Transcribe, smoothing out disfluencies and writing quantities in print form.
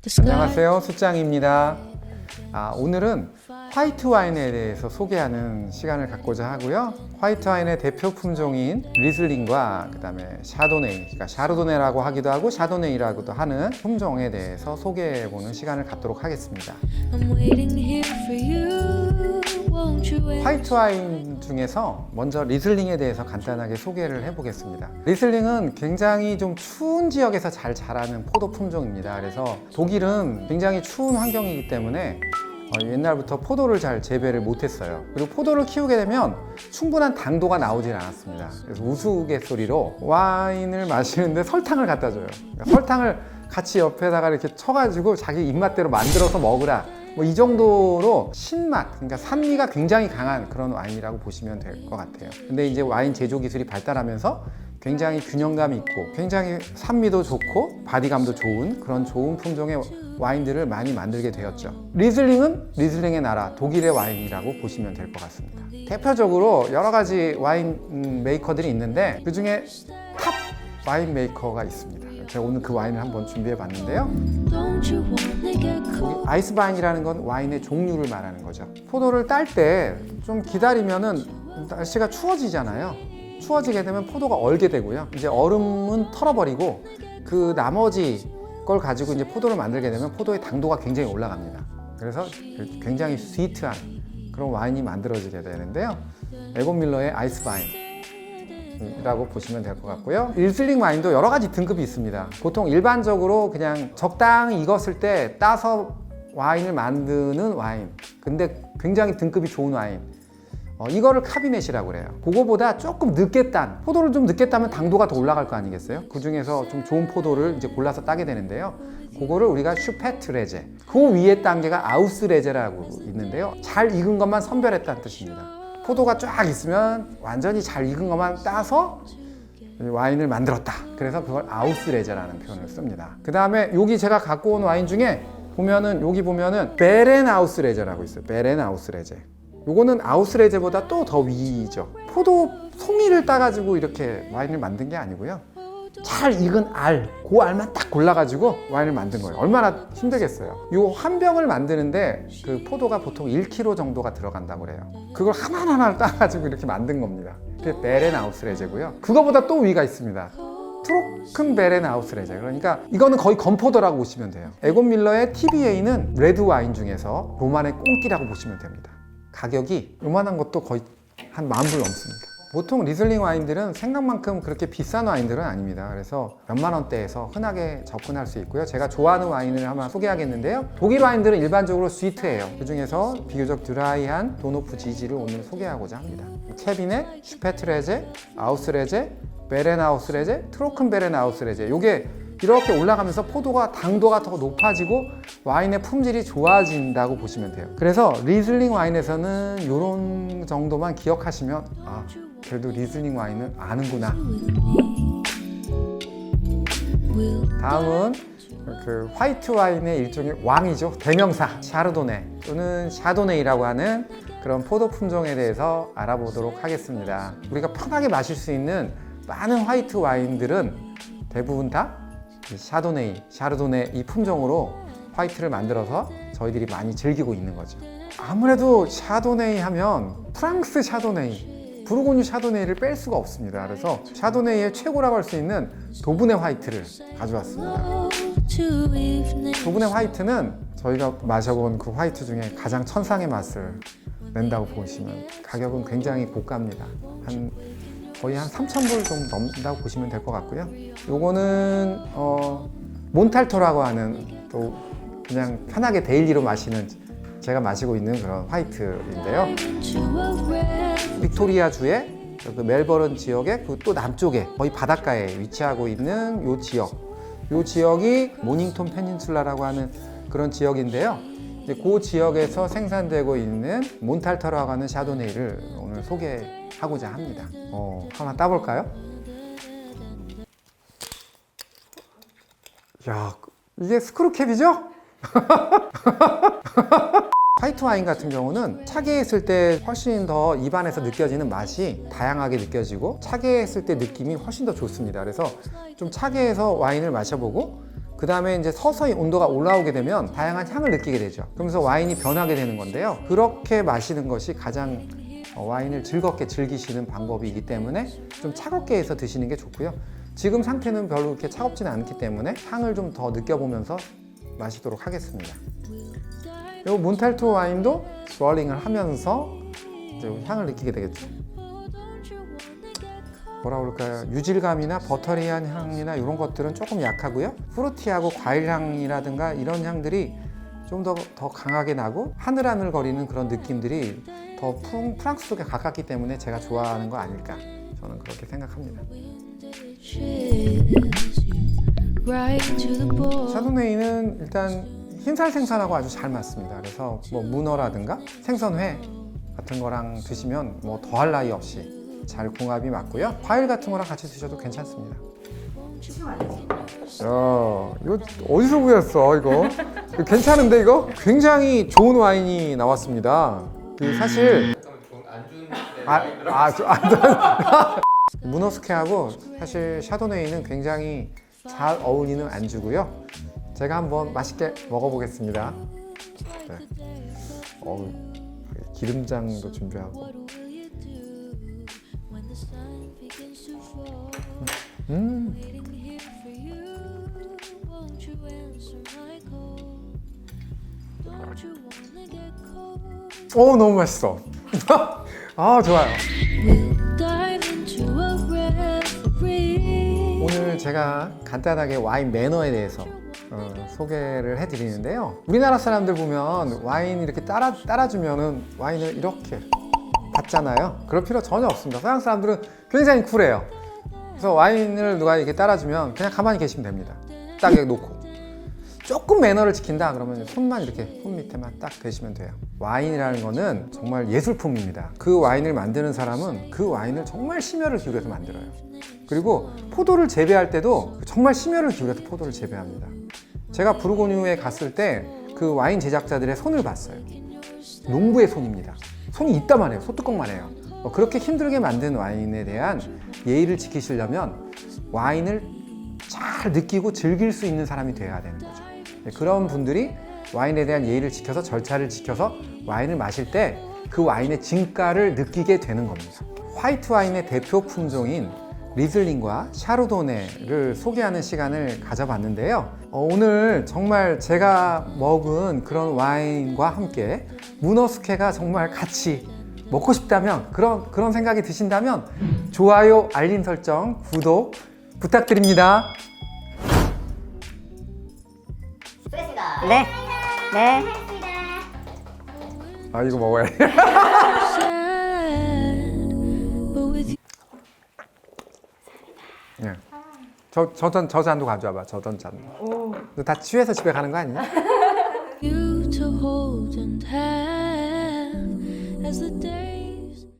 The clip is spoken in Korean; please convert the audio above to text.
안녕하세요, 수장입니다. 오늘은 화이트 와인에 대해서 소개하는 시간을 갖고자 하고요. 화이트 와인의 대표 품종인 리슬링과 그 다음에 샤도네이, 그러니까 샤르도네라고 하기도 하고 샤도네이라고도 하는 품종에 대해서 소개해보는 시간을 갖도록 하겠습니다. 화이트 와인 중에서 먼저 리슬링에 대해서 간단하게 소개를 해보겠습니다. 리슬링은 굉장히 좀 추운 지역에서 잘 자라는 포도 품종입니다. 그래서 독일은 굉장히 추운 환경이기 때문에 옛날부터 포도를 잘 재배를 못했어요. 그리고 포도를 키우게 되면 충분한 당도가 나오질 않았습니다. 그래서 우스갯소리로 와인을 마시는데 설탕을 갖다 줘요. 그러니까 설탕을 같이 옆에다가 이렇게 쳐가지고 자기 입맛대로 만들어서 먹으라, 뭐 이 정도로 신맛, 그러니까 산미가 굉장히 강한 그런 와인이라고 보시면 될 것 같아요. 근데 이제 와인 제조 기술이 발달하면서 굉장히 균형감 있고 굉장히 산미도 좋고 바디감도 좋은 그런 좋은 품종의 와인들을 많이 만들게 되었죠. 리슬링은 리슬링의 나라 독일의 와인이라고 보시면 될 것 같습니다. 대표적으로 여러 가지 와인 메이커들이 있는데 그 중에 탑 와인 메이커가 있습니다. 제가 오늘 그 와인을 한번 준비해 봤는데요. 여기 아이스바인이라는 건 와인의 종류를 말하는 거죠. 포도를 딸 때 좀 기다리면은 날씨가 추워지잖아요. 추워지게 되면 포도가 얼게 되고요. 이제 얼음은 털어버리고 그 나머지 걸 가지고 이제 포도를 만들게 되면 포도의 당도가 굉장히 올라갑니다. 그래서 굉장히 스위트한 그런 와인이 만들어지게 되는데요. 에곤 밀러의 아이스바인이라고 보시면 될 것 같고요. 리슬링 와인도 여러 가지 등급이 있습니다. 보통 일반적으로 그냥 적당히 익었을 때 따서 와인을 만드는 와인, 근데 굉장히 등급이 좋은 와인, 이거를 카비넷이라고 그래요. 그거보다 조금 늦게 딴, 포도를 좀 늦게 따면 당도가 더 올라갈 거 아니겠어요? 그 중에서 좀 좋은 포도를 이제 골라서 따게 되는데요. 그거를 우리가 슈페트레제, 그 위에 단계가 아우스레제라고 있는데요. 잘 익은 것만 선별했다는 뜻입니다. 포도가 쫙 있으면 완전히 잘 익은 것만 따서 와인을 만들었다. 그래서 그걸 아우스레제라는 표현을 씁니다. 그 다음에 여기 제가 갖고 온 와인 중에 보면은 여기 보면은 베렌아우스레제라고 있어요. 베렌아우스레제. 요거는 아우스레제보다 또 더 위죠. 포도 송이를 따가지고 이렇게 와인을 만든 게 아니고요. 잘 익은 알, 그 알만 딱 골라가지고 와인을 만든 거예요. 얼마나 힘들겠어요. 요 한 병을 만드는데 그 포도가 보통 1kg 정도가 들어간다고 그래요. 그걸 하나하나 따가지고 이렇게 만든 겁니다. 그게 베렌아우스레제고요. 그거보다 또 위가 있습니다. 트로큰 베렌아우스레제. 그러니까 이거는 거의 건포도라고 보시면 돼요. 에곤 밀러의 TBA는 레드 와인 중에서 요만의 꽁끼라고 보시면 됩니다. 가격이 요만한 것도 거의 한 10,000불 넘습니다. 보통 리슬링 와인들은 생각만큼 그렇게 비싼 와인들은 아닙니다. 그래서 몇만 원대에서 흔하게 접근할 수 있고요. 제가 좋아하는 와인을 한번 소개하겠는데요. 독일 와인들은 일반적으로 스위트해요. 그 중에서 비교적 드라이한 도노프 지지를 오늘 소개하고자 합니다. 캐비넷, 슈페트레제, 아우스레제, 베렌아우스레제, 트로큰 베렌아우스레제, 요게 이렇게 올라가면서 포도가 당도가 더 높아지고 와인의 품질이 좋아진다고 보시면 돼요. 그래서 리슬링 와인에서는 이런 정도만 기억하시면 그래도 리슬링 와인은 아는구나. 다음은 그 화이트 와인의 일종의 왕이죠. 대명사 샤르도네 또는 샤도네이라고 하는 그런 포도 품종에 대해서 알아보도록 하겠습니다. 우리가 편하게 마실 수 있는 많은 화이트 와인들은 대부분 다 샤도네이, 샤르도네 이 품종으로 화이트를 만들어서 저희들이 많이 즐기고 있는 거죠. 아무래도 샤도네이 하면 프랑스 샤도네이, 부르고뉴 샤도네이를 뺄 수가 없습니다. 그래서 샤도네이의 최고라고 할 수 있는 도브네 화이트를 가져왔습니다. 도브네 화이트는 저희가 마셔본 그 화이트 중에 가장 천상의 맛을 낸다고 보시면, 가격은 굉장히 고가입니다. 거의 한 3,000불 좀 넘는다고 보시면 될 것 같고요. 요거는 몬탈토라고 하는, 또 그냥 편하게 데일리로 마시는, 제가 마시고 있는 그런 화이트인데요. 빅토리아주의 그 멜버른 지역의 그 또 남쪽에 거의 바닷가에 위치하고 있는 요 지역이 모닝톤 페닌슐라라고 하는 그런 지역인데요. 이제 그 지역에서 생산되고 있는 몬탈토라고 하는 샤도네이를 오늘 소개하고자 합니다. 하나 따볼까요? 야, 이게 스크루캡이죠? 화이트 와인 같은 경우는 차게 했을 때 훨씬 더 입안에서 느껴지는 맛이 다양하게 느껴지고 차게 했을 때 느낌이 훨씬 더 좋습니다. 그래서 좀 차게 해서 와인을 마셔보고 그 다음에 이제 서서히 온도가 올라오게 되면 다양한 향을 느끼게 되죠. 그러면서 와인이 변하게 되는 건데요. 그렇게 마시는 것이 가장 와인을 즐겁게 즐기시는 방법이기 때문에 좀 차갑게 해서 드시는 게 좋고요. 지금 상태는 별로 그렇게 차갑지는 않기 때문에 향을 좀 더 느껴보면서 마시도록 하겠습니다. 이 몬탈토 와인도 스월링을 하면서 이제 향을 느끼게 되겠죠. 뭐라 그럴까요? 유질감이나 버터리한 향이나 이런 것들은 조금 약하고요. 프루티하고 과일 향이라든가 이런 향들이 좀 더 강하게 나고 하늘하늘거리는 그런 느낌들이 더 프랑스 쪽에 가깝기 때문에 제가 좋아하는 거 아닐까, 저는 그렇게 생각합니다. 샤도네이는 일단 흰살 생선하고 아주 잘 맞습니다. 그래서 뭐 문어라든가 생선회 같은 거랑 드시면 뭐 더할 나위 없이 잘 궁합이 맞고요. 과일 같은 거랑 같이 드셔도 괜찮습니다. 야, 이거 어디서 구했어 이거? 이거 괜찮은데 이거? 굉장히 좋은 와인이 나왔습니다. 사실 문어스케하고 사실 샤도네이는 굉장히 잘 어울리는 안주고요. 제가 한번 맛있게 먹어보겠습니다. 네. 기름장도 준비하고. 오, 너무 맛있어. 아, 좋아요. 오늘 제가 간단하게 와인 매너에 대해서 소개를 해드리는데요. 우리나라 사람들 보면 와인 이렇게 따라주면은 와인을 이렇게 받잖아요. 그럴 필요 전혀 없습니다. 서양 사람들은 굉장히 쿨해요. 그래서 와인을 누가 이렇게 따라주면 그냥 가만히 계시면 됩니다. 딱 여기 놓고. 조금 매너를 지킨다 그러면 손만 이렇게 손 밑에만 딱 대시면 돼요. 와인이라는 거는 정말 예술품입니다. 그 와인을 만드는 사람은 그 와인을 정말 심혈을 기울여서 만들어요. 그리고 포도를 재배할 때도 정말 심혈을 기울여서 포도를 재배합니다. 제가 부르고뉴에 갔을 때 그 와인 제작자들의 손을 봤어요. 농부의 손입니다. 손이 이따만 해요. 소뚜껑만 해요. 그렇게 힘들게 만든 와인에 대한 예의를 지키시려면 와인을 잘 느끼고 즐길 수 있는 사람이 되어야 되는 거죠. 그런 분들이 와인에 대한 예의를 지켜서 절차를 지켜서 와인을 마실 때 그 와인의 진가를 느끼게 되는 겁니다. 화이트 와인의 대표 품종인 리즐링과 샤르도네를 소개하는 시간을 가져봤는데요. 오늘 정말 제가 먹은 그런 와인과 함께 문어숙회가 정말 같이 먹고 싶다면 그런 생각이 드신다면 좋아요, 알림 설정, 구독 부탁드립니다. 수고했습니다. 네. 네. 아, 이거 먹어야 돼. 네. 저 잔도 가져와봐. 저던 잔. 너 다 취해서 집에 가는 거 아니야? You to hold in hand as the day